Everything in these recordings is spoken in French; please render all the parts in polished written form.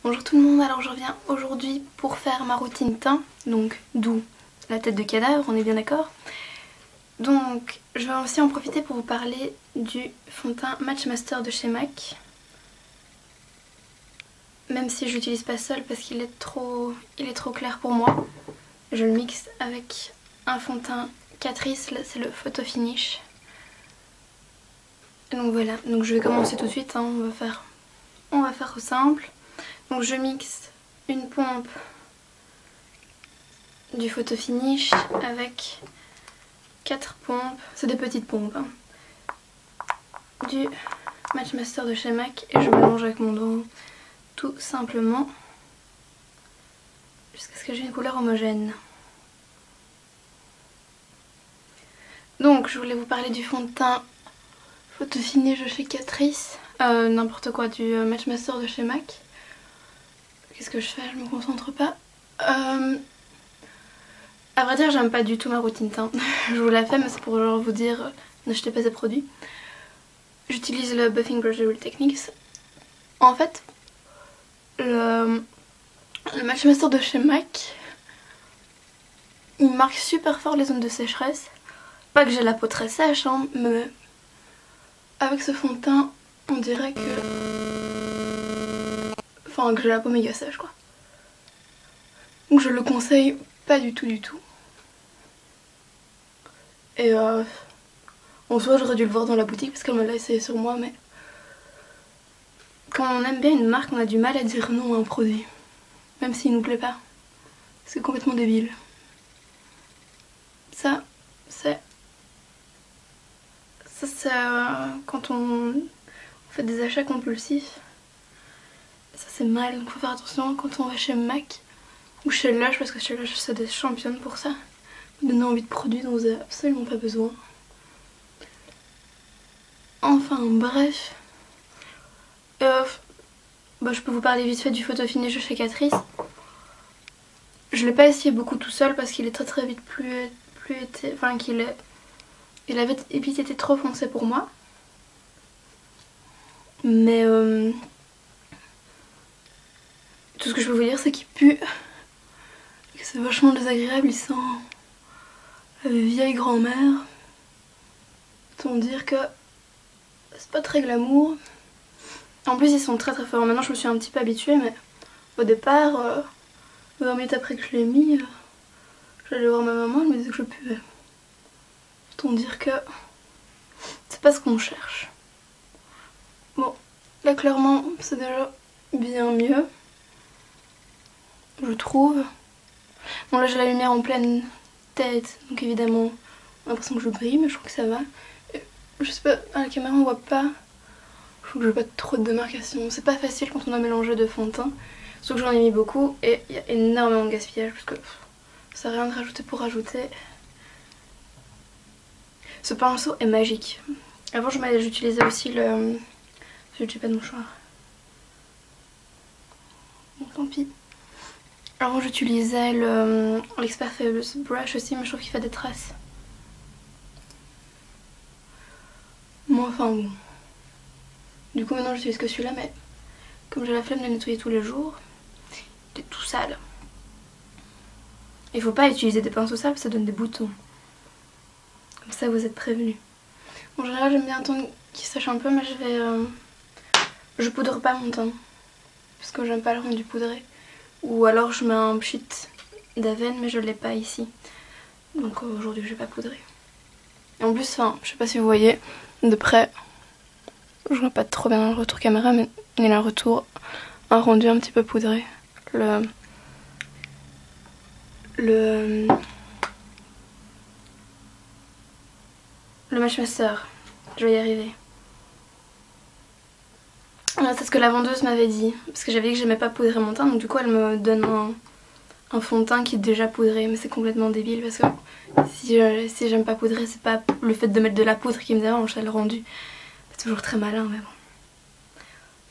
Bonjour tout le monde, alors je reviens aujourd'hui pour faire ma routine teint, donc d'où la tête de cadavre, on est bien d'accord. Donc je vais aussi en profiter pour vous parler du fond de teint Matchmaster de chez MAC. Même si je l'utilise pas seul parce qu'il est trop clair pour moi. Je le mixe avec un fond de teint Catrice, là c'est le Photo Finish. Donc voilà, donc je vais commencer tout de suite, hein. on va faire simple. Donc je mixe une pompe du Photo Finish avec 4 pompes, c'est des petites pompes, hein, du Matchmaster de chez MAC et je mélange avec mon doigt tout simplement jusqu'à ce que j'ai une couleur homogène. Donc je voulais vous parler du fond de teint Photo Finish de chez Catrice, n'importe quoi, du Matchmaster de chez MAC. Qu'est-ce que je fais? Je me concentre pas. À vrai dire, j'aime pas du tout ma routine teint. Je vous la fais, mais c'est pour genre vous dire n'achetez pas ces produits. J'utilise le Buffing Brush de Real Techniques. En fait, le Matchmaster de chez MAC, il marque super fort les zones de sécheresse. Pas que j'ai la peau très sèche, hein, mais avec ce fond de teint, on dirait que... Enfin, que j'ai la peau méga sèche, quoi. Donc je le conseille pas du tout. Et en soi j'aurais dû le voir dans la boutique parce qu'elle me l'a essayé sur moi, mais quand on aime bien une marque on a du mal à dire non à un produit, même s'il nous plaît pas. C'est complètement débile. Ça c'est quand on fait des achats compulsifs, ça c'est mal, donc faut faire attention quand on va chez MAC ou chez Lush, parce que chez Lush c'est des championnes pour ça, donner envie de produits dont vous avez absolument pas besoin. Enfin bref, je peux vous parler vite fait du Photo Finish de chez Catrice. Je l'ai pas essayé beaucoup tout seul parce qu'il est très vite il avait vite été trop foncé pour moi. Mais tout ce que je peux vous dire c'est qu'il pue, que c'est vachement désagréable, il sent la vieille grand-mère. Autant dire que c'est pas très glamour. En plus ils sont très forts. Maintenant je me suis un petit peu habituée, mais au départ, 20 minutes après que je l'ai mis, j'allais voir ma maman, elle me disait que je puais. Autant dire que c'est pas ce qu'on cherche. Bon, là clairement c'est déjà bien mieux, je trouve. Bon là j'ai la lumière en pleine tête, donc évidemment j'ai l'impression que je brille, mais je trouve que ça va. Et je sais pas, à la caméra on voit pas, je trouve que j'ai pas trop de démarcation. C'est pas facile quand on a mélangé de fond de teint, surtout que j'en ai mis beaucoup et il y a énormément de gaspillage parce que ça sert à rien de rajouter pour rajouter. Ce pinceau est magique. Avant j'utilisais aussi le... J'ai pas de mouchoir. Bon tant pis. Avant j'utilisais l'Expert Fabulous Brush aussi, mais je trouve qu'il fait des traces. Moi enfin bon. Du coup maintenant j'utilise que celui-là, mais comme j'ai la flemme de le nettoyer tous les jours, il est tout sale. Il faut pas utiliser des pinceaux sales, ça donne des boutons. Comme ça vous êtes prévenus. En général j'aime bien un teint qui sèche un peu, mais je poudre pas mon teint. Parce que j'aime pas le rendu poudré. Ou alors je mets un pchit d'Aven, mais je l'ai pas ici. Donc aujourd'hui je vais pas poudrer. Et en plus, je sais pas si vous voyez, de près, je vois pas trop bien dans le retour caméra, mais il y a un rendu un petit peu poudré. Le Matchmaster, je vais y arriver. C'est ce que la vendeuse m'avait dit, parce que j'avais dit que j'aimais pas poudrer mon teint, donc du coup elle me donne un fond de teint qui est déjà poudré, mais c'est complètement débile parce que si j'aime pas poudrer, c'est pas le fait de mettre de la poudre qui me dérange, c'est le rendu. C'est toujours très malin, mais bon.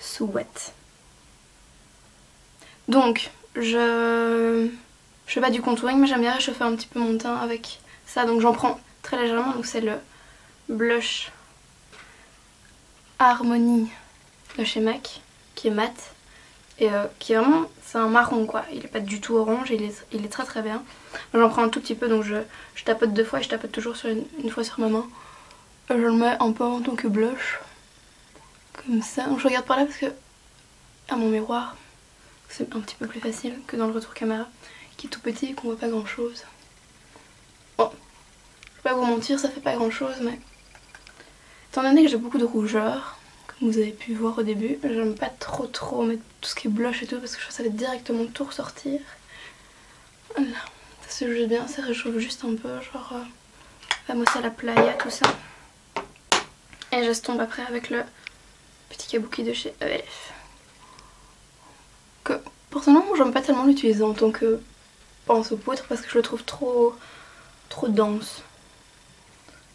Souhaite. Donc, je fais pas du contouring, mais j'aime bien réchauffer un petit peu mon teint avec ça, donc j'en prends très légèrement. Donc c'est le blush Harmony de chez MAC, qui est mat, et qui est vraiment, c'est un marron quoi, il est pas du tout orange, il est très très bien. J'en prends un tout petit peu donc je tapote 2 fois et je tapote toujours sur une fois sur ma main. Je le mets un peu en tant que blush, comme ça. Donc je regarde par là parce que à mon miroir c'est un petit peu plus facile que dans le retour caméra qui est tout petit et qu'on voit pas grand chose. Bon, je vais pas vous mentir, ça fait pas grand chose mais étant donné que j'ai beaucoup de rougeur, comme vous avez pu voir au début, j'aime pas trop mettre tout ce qui est blush et tout parce que je trouve que ça va directement tout ressortir. Voilà, ça se joue bien, ça réchauffe juste un peu, genre vamos à la playa, tout ça. Et j'estompe après avec le petit kabuki de chez ELF. Que personnellement j'aime pas tellement l'utiliser en tant que pince aux poudres parce que je le trouve trop dense.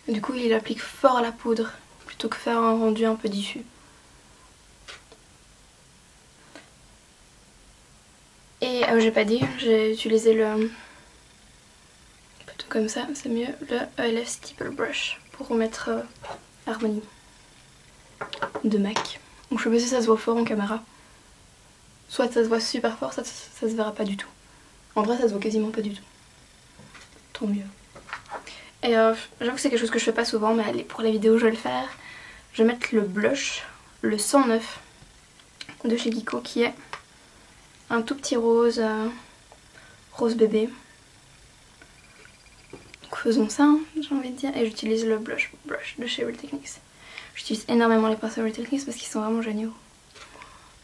Et du coup il applique fort à la poudre plutôt que faire un rendu un peu diffus. Et j'ai pas dit, j'ai utilisé le, plutôt comme ça, c'est mieux, le ELF Steeple Brush pour remettre Harmony de MAC. Donc je sais pas si ça se voit fort en caméra. Soit ça se voit super fort, ça se verra pas du tout. En vrai ça se voit quasiment pas du tout. Tant mieux. Et j'avoue que c'est quelque chose que je fais pas souvent, mais allez, pour la vidéo je vais le faire. Je vais mettre le blush, le 109 de chez Kiko qui est un tout petit rose, rose bébé. Donc faisons ça, hein, j'ai envie de dire. Et j'utilise le blush de chez Real Techniques. J'utilise énormément les pinceaux Real Techniques parce qu'ils sont vraiment géniaux.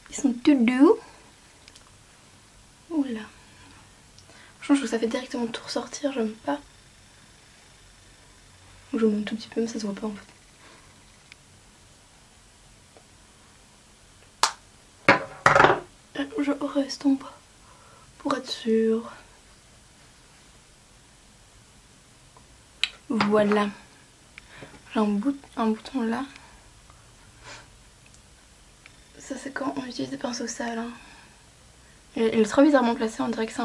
Ils sont tout doux. Oula. Franchement je trouve que ça fait directement tout ressortir, j'aime pas. Je vous montre un tout petit peu mais ça se voit pas en fait. Je reste en bas pour être sûre. Voilà. J'ai un bouton là. Ça c'est quand on utilise des pinceaux sales. Hein. Il est trop bizarrement placé, on dirait que c'est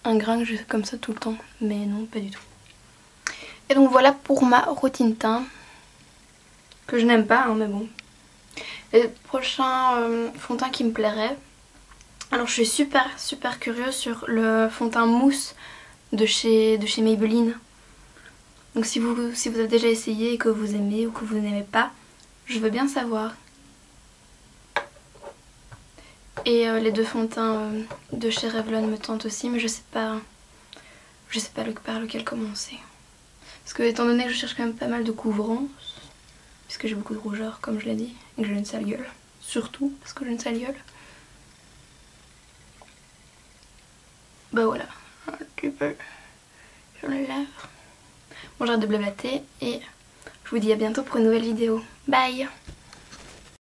un grain que j'ai comme ça tout le temps. Mais non, pas du tout. Et donc voilà pour ma routine teint. Que je n'aime pas, hein, mais bon. Les prochains fonds de teint qui me plairaient. Alors je suis super curieuse sur le fond de teint mousse de chez Maybelline. Donc si vous avez déjà essayé et que vous aimez ou que vous n'aimez pas, je veux bien savoir. Et les 2 fonds de teint de chez Revlon me tentent aussi, mais je sais pas par lequel commencer. Parce que étant donné que je cherche quand même pas mal de couvrance, puisque j'ai beaucoup de rougeur comme je l'ai dit, et que j'ai une sale gueule, surtout parce que j'ai une sale gueule. Bah voilà, un petit peu sur les lèvres. Bon j'arrête de blablater et je vous dis à bientôt pour une nouvelle vidéo. Bye!